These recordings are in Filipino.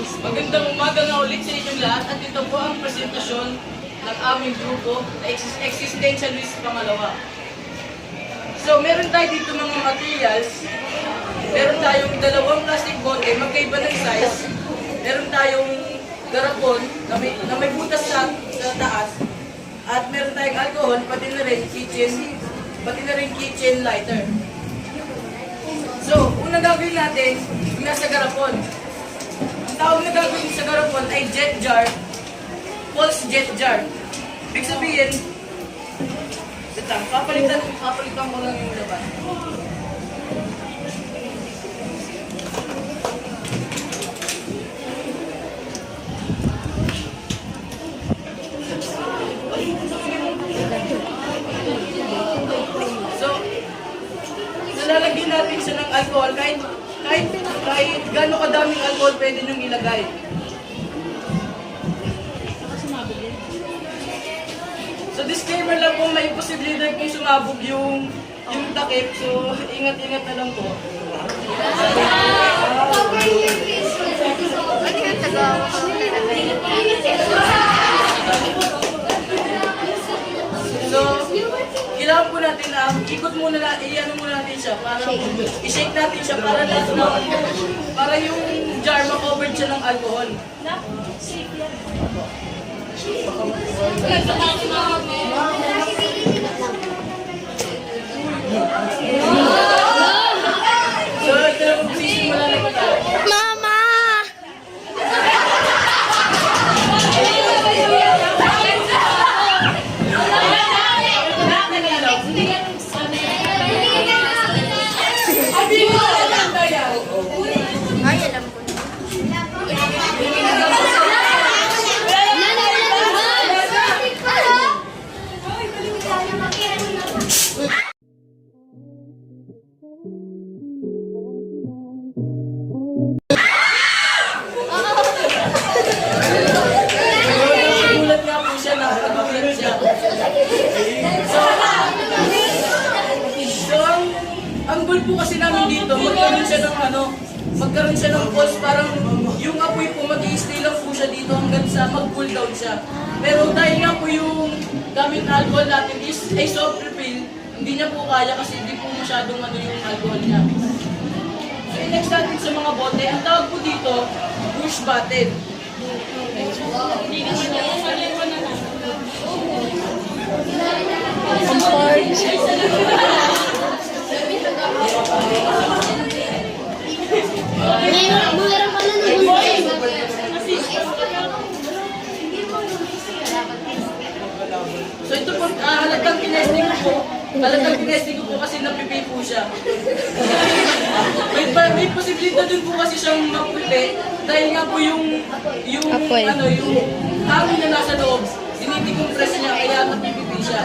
Magandang umaga nga ulit sa inyong lahat at ito po ang presentasyon ng aming grupo na Existentialist Pangalawa. So, meron tayo dito mga materials. Meron tayong dalawang plastic bote, magkaiba ng size. Meron tayong garapon na may butas sa taas. At meron tayong alcohol, pati na rin kitchen lighter. So, unang gagawin natin, yung nasa garapon. Ang tawag na gagawin sa garapon ay jet jar, pulse jet jar. Ibig sabihin, papalitan ko lang yung laban. Lalagyan natin siya ng alcohol kahit gaano kadaming alcohol pwede niyong ilagay. So disclaimer lang po, may posibilidad kung sumabog yung takip. So ingat-ingat na lang po. So, kailangan po natin na ikot muna i-ano muna natin siya para i-shake natin siya para yung jar ma-covered siya ng alcohol. So, ito na po sisimula na kita. Mama! Ay, alam ko. Nagulat nga po siya, nakagulat siya. So, ang goal po kasi namin dito, magkaroon siya ng pulse, parang yung apoy po mag-i-stay lang po siya dito hanggang sa mag-cool down siya. Pero dahil nga po yung gamit na alcohol natin is a soft refill, hindi niya po kaya kasi hindi po masyadong yung alcohol niya. So, next natin sa mga bote, ang tawag po dito, bush bottle. So ito po, halatang tinesting ko po kasi napipay po siya. May posibilidad din po kasi siyang maputi dahil nga po yung hangin na nasa loob, dinidecompress niya kaya napipipay siya.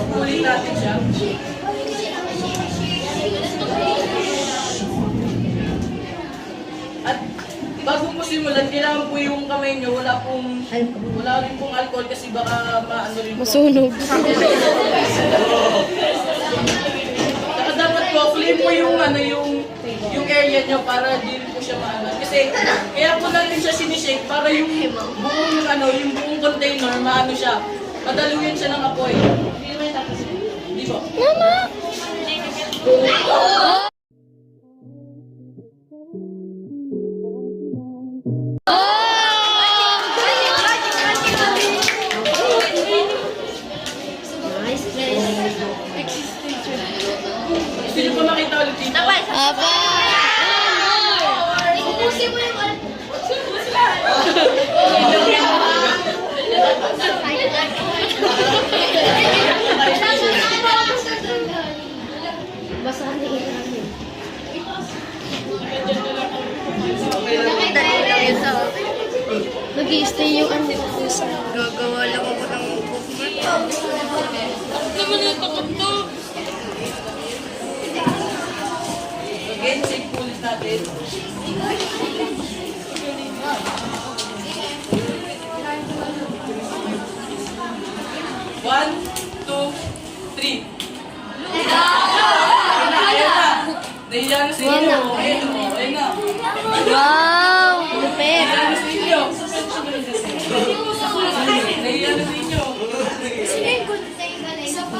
So ulit natin siya. At bago po simulan, kailangan po yung kamay nyo, wala rin pong alcohol kasi baka maano rin po. Masunog. Saka dapat po, clean po yung area nyo para di rin po siya maano. Kasi kaya po natin siya sinishake para yung buong container maano siya. Madaluyan siya ng apoy. Di ba? Mama! Gusto nyo pa makita ulit dito? Apa! Ubusin mo yung Basahan na ilalim. Nag-i-stay yung ano ko sa... gagawa lang ako ng bookmark. Naman yung takot to. Again, check po ulit natin. Nahiya na sa inyo. Ayun o, ayun na. Wow! Lupit! Nahiya na sa inyo. Nahiya na sa inyo.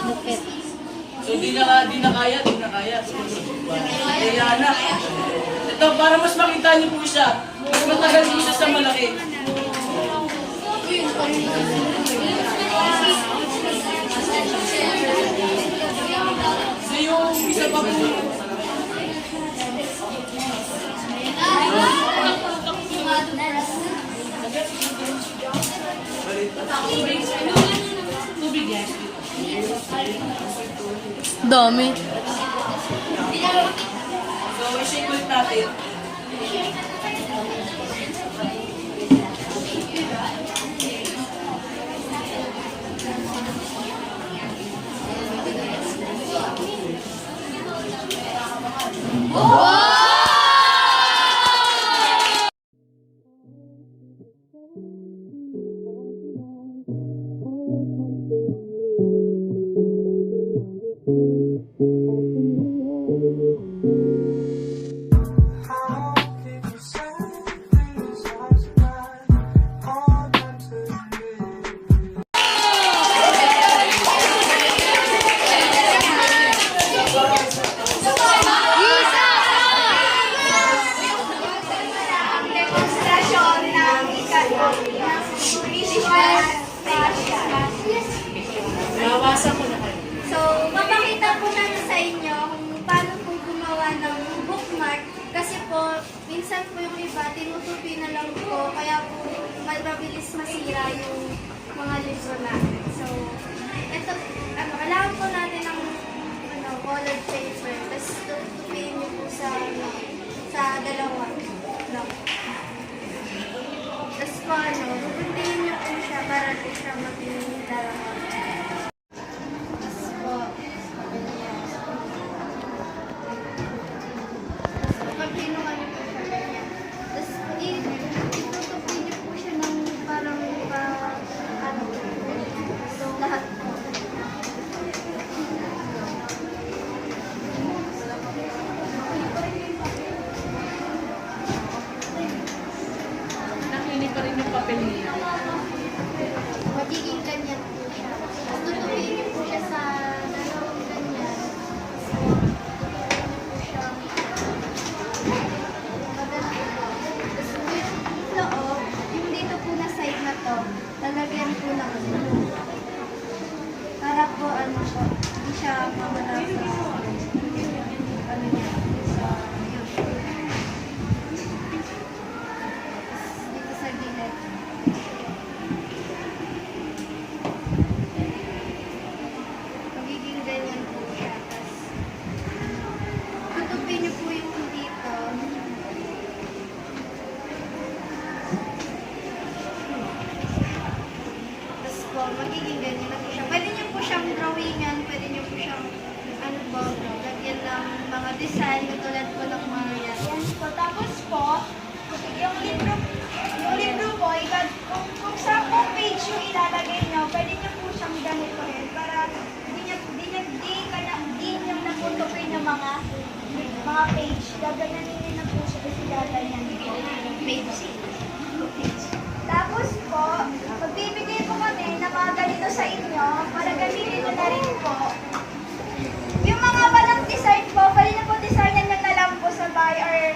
Lupit. So, di na kaya. Nahiya na. Ito, para mas makita niyo po siya. Mas matagal po siya sa malaki. So, yung isa pa po. Tubig yan. Dami. So, i-shake ulit natin. Ang demonstrasyon ng So, papakita po namin sa inyo kung paano po gumawa ng bookmark. Kasi po, minsan po yung iba, tinutupi na lang po, kaya po mabilis masira yung mga libro natin. So, ito, kailangan po natin ng colored paper, tapos tutupiin niyo po sa dalawa. No. Tapos po, tutupiin niyo po siya para po siya maging dalawa. Tapos po, pagpinuhan niyo po siya ganyan. Tapos itutupi niyo po siya ng parang so lahat po. Nakinig pa rin yung papel niya. Magiging ganyan po siya. Tapos tutupiin niyo po siya sa dalawang ganyan. So, yung loob, yung dito po na side na to, lalagyan po ng glue. Para po, hindi siya mawala sa yun. Dito sa gilid. Magiging ganyan po siya. Tapos, tutupin niyo po yung dito. Tapos po, magiging ganyan na po siya. Pwede niyo po siyang drawingan, pwede niyo po siyang, lagyan ng mga design, katulad po ng mga yan. Yan po. Tapos po, yung libro po, kung sa page yung ilalagay niyo, pwede niyo po siyang ganito rin para di niyo naputupin yung mga page. Gagayanin niyo na po siya kasi gaganyan po. Page. Tapos po, magbibigay po kami ng mga ganito sa inyo para gamitin nyo na rin po. Yung mga walang design po, pwede na po designan nyo na lang po sa bahay or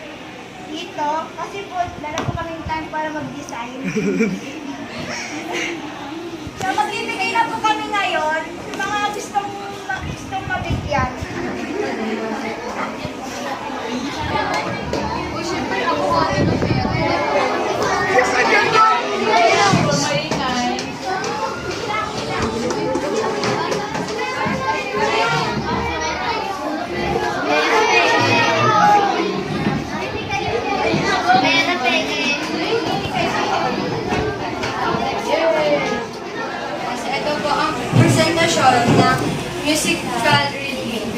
dito. Kasi po, dala po kaming time para mag-design. So, magbibigay na po kami ngayon sa mga gustong mabigyan. Ito po ang presentasyon ng musical reading.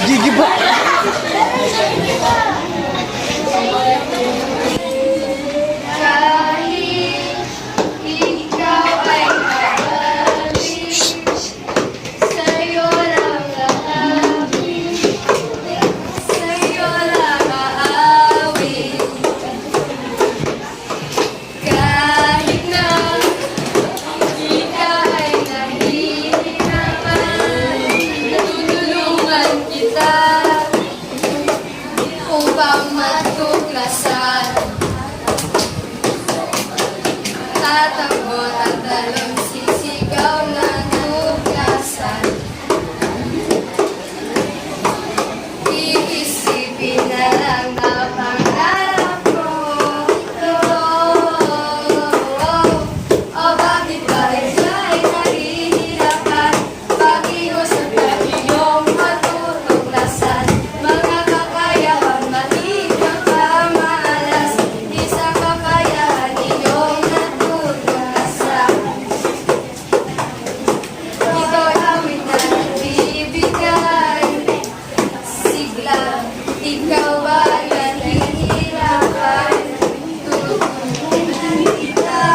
Gigiba! Kahit ikaw ay upang matuklasan. Tatakbot at talong sisigaw ng tuklasan. Iisipin na lang na pangarap ko ito. O bakit ba ika'y nahihirapan? Pag-iusap na iyong matutuklasan. Mga kakayahan, mahirap ka maalas. Isang kakayahan iyong natutuklasan. Ito'y awit na nagbibigay sigla, ikaw ay nahihirapan. Tutunan kita.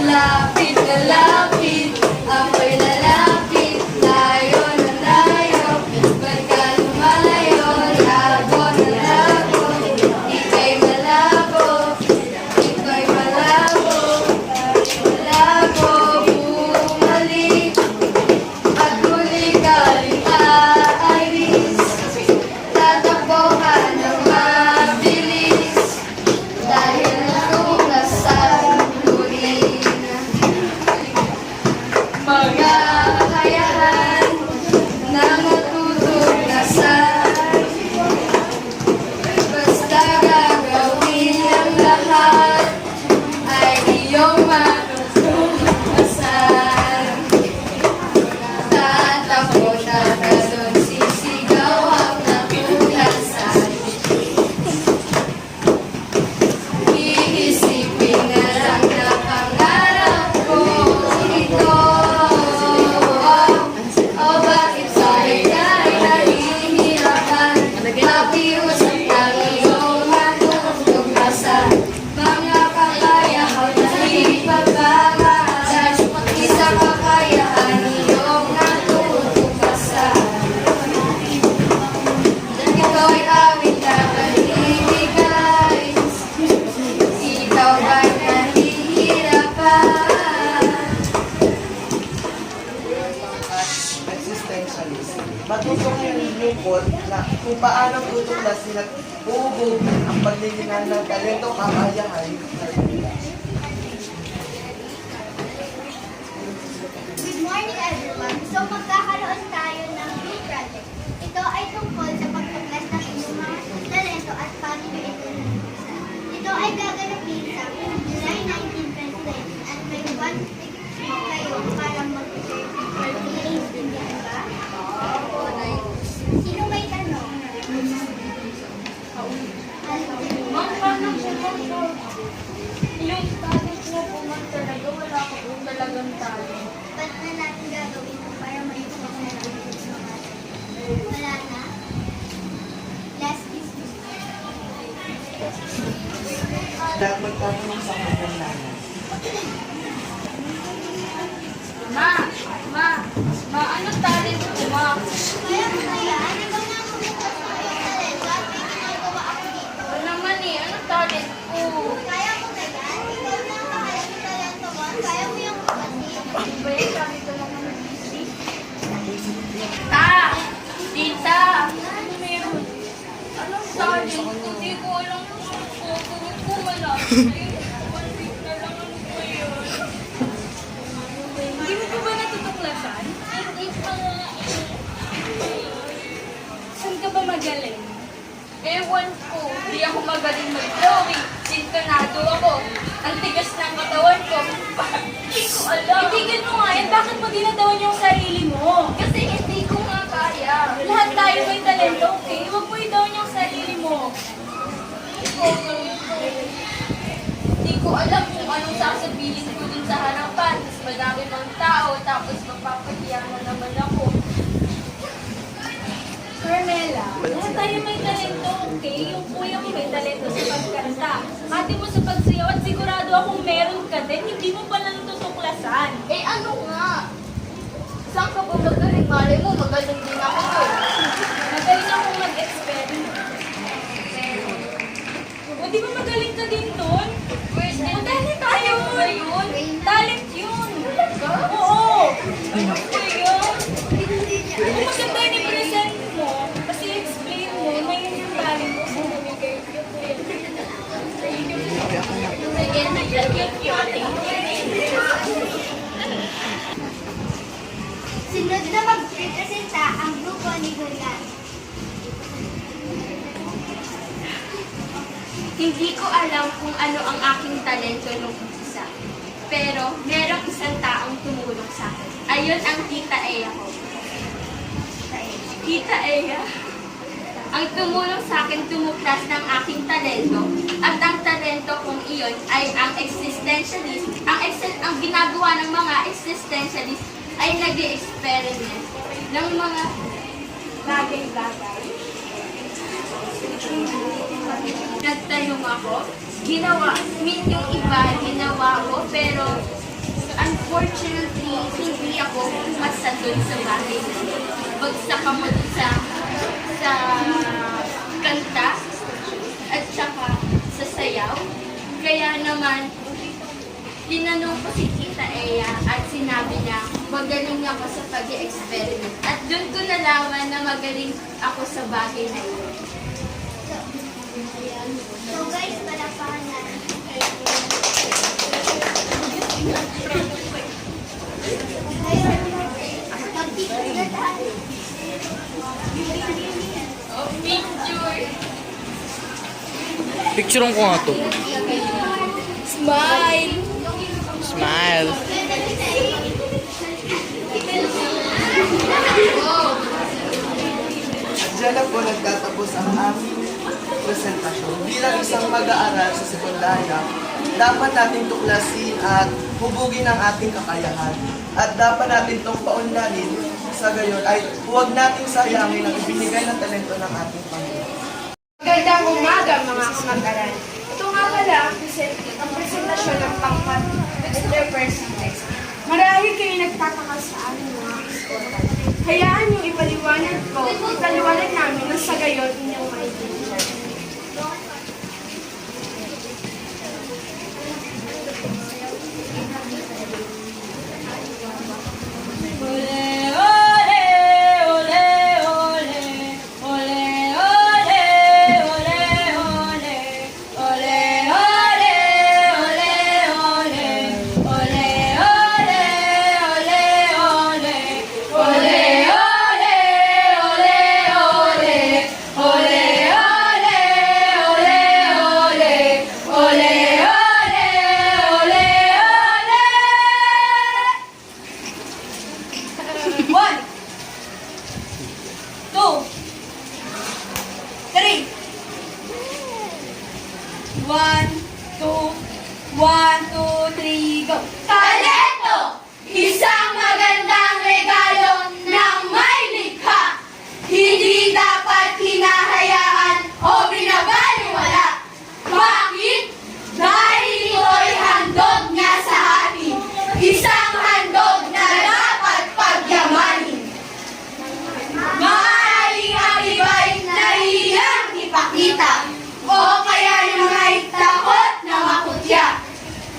Lapit na lapit, ako'y lalapit. Layo na layo, ba't ka lumalayo? Lago na lago, ika'y malabo. Ika'y malabo, malabo. Bumalik at muli ka rin aalis. Tatakbo ka ng mabilis dahil natuklasan tuloy na mga kakayahan na matutuklasan. Basta gagawin ang lahat ay iyong matutuklasan. Tatakbo na talon sisigaw ang natuklasan. Iisipin na lang na pangarap ko ito. O bakit ba ika'y nahihirapan? Pakiusap ng iyong matutuklasan. Mga kakayahan na ipagmamahalan. Isang kakayahan iyong natutuklasan. Ito'y awit na magbibigay. Ikaw ba'y nahihirapan? Existentialist. Matutok yung lungkot na kung paano tutuklasin at uubog ang paglilingan ng talento, kakayahan. Good morning everyone! So magkakaroon tayo ng group project. Ito ay tungkol sa pagtuklas ng inyong mga talento at paano nyo ito natuklasan. Ito ay gaganapin sa July 19, 2020 at may 1 week kayo para mag-i-intindihan ba? Sino may tanong? Ma'am, paano po po? Yung talent mo po man talaga, wala ko po talagang talent. Ba't na natin gagawin ito para may natin yung mga wala na? Last business. Dapat magtatanong sa kanyang nanay. Ma, anong talent mo, ma? Kaya mo kaya, ano ba nga kung ito sa iyong talento at may ginagawa ako dito? Ano naman eh, anong talent ko? Kaya mo kaya, ikaw na ang mahal ng talento mo, kaya mo yung kapatid. Ba yan, sabi ko lang naman busy. Tita, ano meron? Anong talent ko? Hindi ko alam kung gagawin ko, wala. 1 week na lang, ano ba yun? Hindi mo pa ba natutuklasan? Hindi pa nga eh. Saan ka ba magaling? Ewan ko, hindi ako magaling mag-drawing. Sintonado ako. Ang tigas ng katawan ko. Hindi ko alam. Itigil mo nga yan. Bakit mo dinadawan yung sarili mo? Kasi hindi ko nga kaya. Lahat tayo may talento, okay? Huwag mo idawan yung sarili mo. Hindi ko alam kung anong sasabihin ko dun sa harapan. Tapos madami pang tao, tapos mapapahiya na naman ako. Carmela, lahat tayo may talento, okay? Yung kuya mo may talento sa pagkanta. Ate mo sa pagsayaw at sigurado akong meron ka din, hindi mo pa natutuklasan. Eh ano nga? Saan ka ba magaling? Malay mo, magaling din ako doon. Magaling akong mag-experiment. O di ba magaling ka din doon? O talent tayo yun. Talent yun. Oo. Ano ko yun? Kung maganda yung i-present mo, kasi explain mo, may Hindi ko alam kung ano ang aking talento nung umpisa. Pero merong isang taong tumulong sa akin. Ayun ang Tita Eya ko. Tita Eya. Ang tumulong sa akin tumuklas ng aking talento. At ang talento kong iyon ay ang existentialist. Ang ginagawa ng mga existentialist ay nag-experiment ng mga bagay-bagay. Nagtanong ako, yung iba ginawa ko, pero unfortunately, hindi ako umasa dun sa bagay na yun. Bagsak ako dun sa kanta at saka sa sayaw. Kaya naman, tinanong ko si Tita Eya at sinabi niya, magaling ako sa pag-experiment. At dun ko nalaman na magaling ako sa bagay na yun. So guys, palapakan natin. Mag-picture na tayo. Oh, picture! Picturean ko nga to. Smile! Smile. Diyan na po nagtatapos ang aming presentasyon. Bilang isang mag-aaral sa sekundarya, dapat natin tuklasin at hubugin ang ating kakayahan. At dapat natin itong paunlarin sa gayon ay huwag nating sayangin ang ibinigay ng talento ng ating Panginoon. Magandang umaga mga kamag-aral. Ito nga pala ang presentasyon ng pangkat interpersonal text. Marahil kayo nagtataka sa aming mga iskota. Hayaan yung ipaliwanag namin na sa gayon inyong maintindihan. Talento! Isang magandang regalo ng may likha. Hindi dapat hinahayaan o binabaliwala. Bakit? Dahil ito'y handog niya sa atin. Isang handog na dapat pagyamanin. Maaaring ang iba'y nahihiyang ipakita o kaya yung may takot na makutya.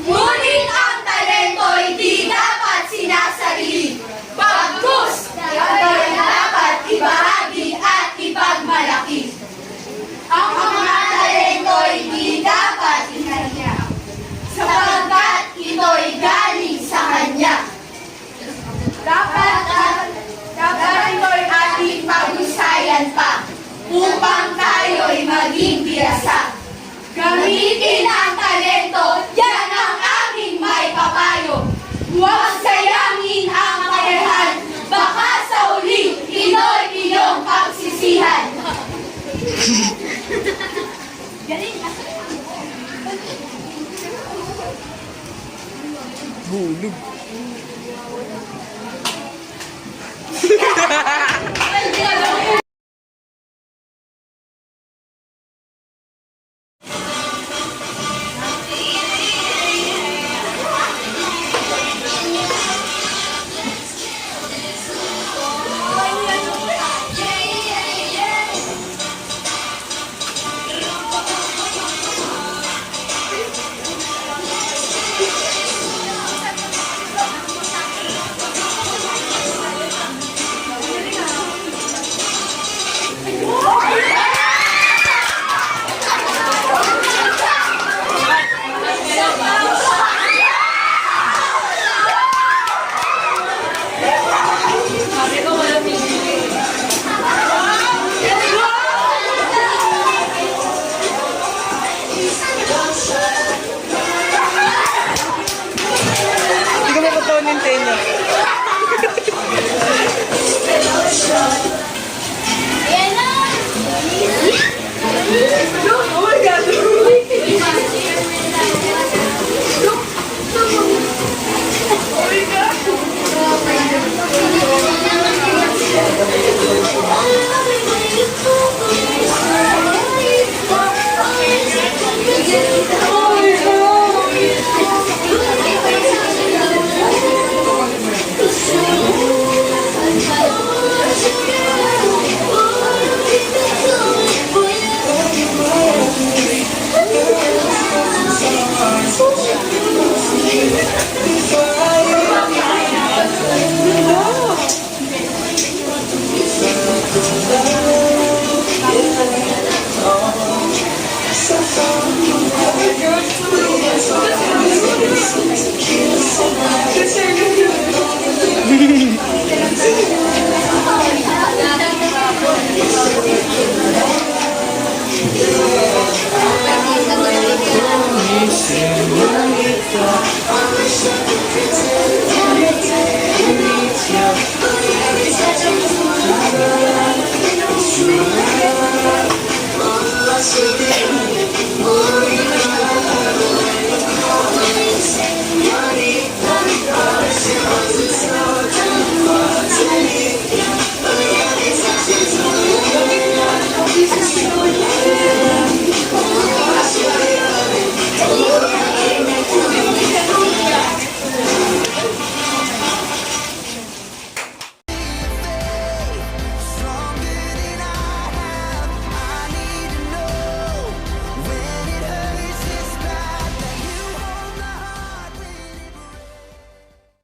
Ngunit ang talento'y di dapat sinasarili. Pagkus, ito'y dapat ibahagi at ipagmalaki. Ang mga talento'y di dapat inahiya, sapagkat ito'y galing sa Kanya. Dapat ito'y ating pag-usayan pa, upang tayo'y maging biyasa. Gamitin ang talento, yan ang aming may papayo. Huwag sayangin ang kakayahan, baka sa uli, ito'y iyong pagsisihan. Galing na. Hulog. Senorita, I wish I could pretend